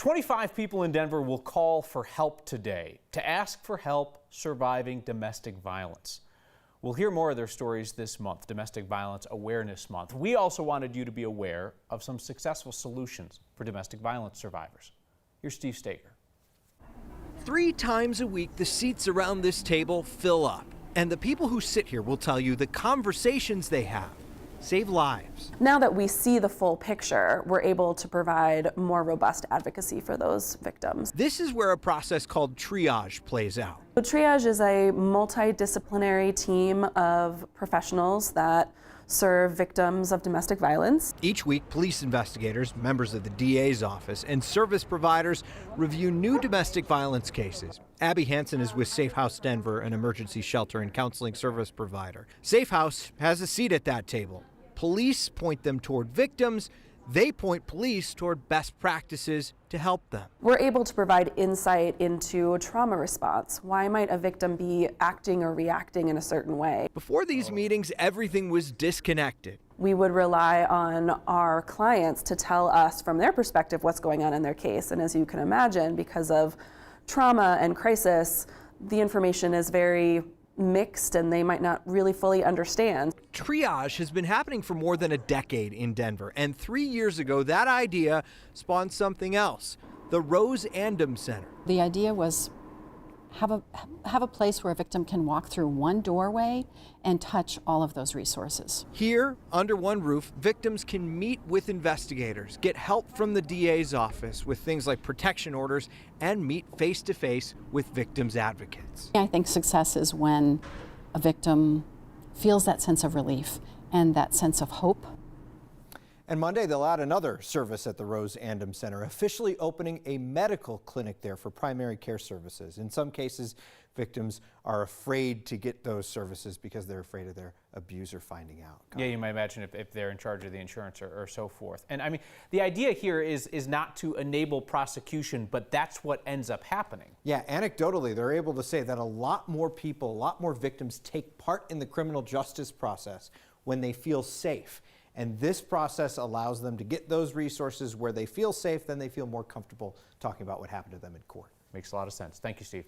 25 people in Denver will call for help today to ask for help surviving domestic violence. We'll hear more of their stories this month, Domestic Violence Awareness Month. We also wanted you to be aware of some successful solutions for domestic violence survivors. Here's Steve Stager. 3 times a week, the seats around this table fill up, and the people who sit here will tell you the conversations they have save lives. Now that we see the full picture, we're able to provide more robust advocacy for those victims. This is where a process called triage plays out. So triage is a multidisciplinary team of professionals that serve victims of domestic violence. Each week, police investigators, members of the DA's office, and service providers review new domestic violence cases. Abby Hansen is with Safe House Denver, an emergency shelter and counseling service provider. Safe House has a seat at that table. Police point them toward victims. They point police toward best practices to help them. We're able to provide insight into a trauma response. Why might a victim be acting or reacting in a certain way? Before these meetings, everything was disconnected. We would rely on our clients to tell us from their perspective what's going on in their case. And as you can imagine, because of trauma and crisis, the information is very mixed and they might not really fully understand. Triage has been happening for more than a decade in Denver, and 3 years ago that idea spawned something else, the Rose Andom Center. The idea was have a place where a victim can walk through one doorway and touch all of those resources. Here, under one roof, victims can meet with investigators, get help from the DA's office with things like protection orders, and meet face-to-face with victims' advocates. I think success is when a victim feels that sense of relief and that sense of hope. And Monday, they'll add another service at the Rose Andom Center, officially opening a medical clinic there for primary care services. In some cases, victims are afraid to get those services because they're afraid of their abuser finding out. Yeah, you might imagine if they're in charge of the insurance or so forth. And I mean, the idea here is not to enable prosecution, but that's what ends up happening. Yeah, anecdotally, they're able to say that a lot more people, a lot more victims take part in the criminal justice process when they feel safe. And this process allows them to get those resources where they feel safe, then they feel more comfortable talking about what happened to them in court. Makes a lot of sense. Thank you, Steve.